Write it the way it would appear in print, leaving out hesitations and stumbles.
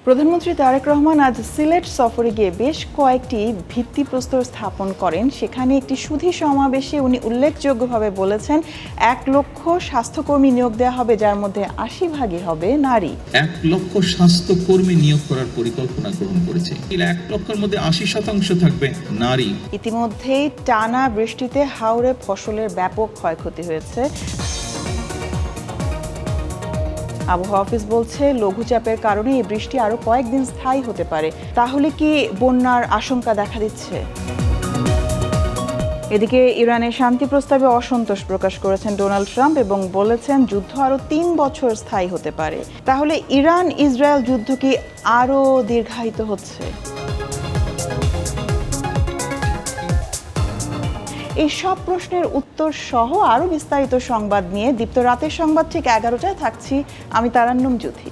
প্রধানমন্ত্রী তারেক রহমান আজ সিলেট সফরে গিয়ে বেশ কয়েকটি ভিত্তিপ্রস্তর স্থাপন করেন। সেখানে একটি সুধী সমাবেশে উনি উল্লেখযোগ্যভাবে বলেছেন ১ লক্ষ স্বাস্থ্যকর্মী নিয়োগ দেওয়া হবে, যার মধ্যে ৮০% হবে নারী। ১ লক্ষ স্বাস্থ্যকর্মী নিয়োগ করার পরিকল্পনা গ্রহণ করেছে। ১ লক্ষের মধ্যে ৮০% থাকবে নারী। ইতিমধ্যেই টানা বৃষ্টিতে হাওরে ফসলের ব্যাপক ক্ষয়ক্ষতি হয়েছে। আবহাওয়া অফিস বলছে লঘুচাপের কারণে এই বৃষ্টি আরো কয়েকদিন স্থায়ী হতে পারে। তাহলে কি বন্যার আশঙ্কা দেখা দিচ্ছে? এদিকে ইরানের শান্তি প্রস্তাবে অসন্তোষ প্রকাশ করেছেন ডোনাল্ড ট্রাম্প এবং বলেছেন যুদ্ধ আরো ৩ বছর স্থায়ী হতে পারে। তাহলে ইরান ইসরায়েল যুদ্ধ কি আরো দীর্ঘায়িত হচ্ছে? এই সব প্রশ্নের উত্তর সহ আরো বিস্তারিত সংবাদ নিয়ে দীপ্ত রাতের সংবাদ ঠিক ১১টায় থাকছি আমি তারান্নুম জ্যোতি।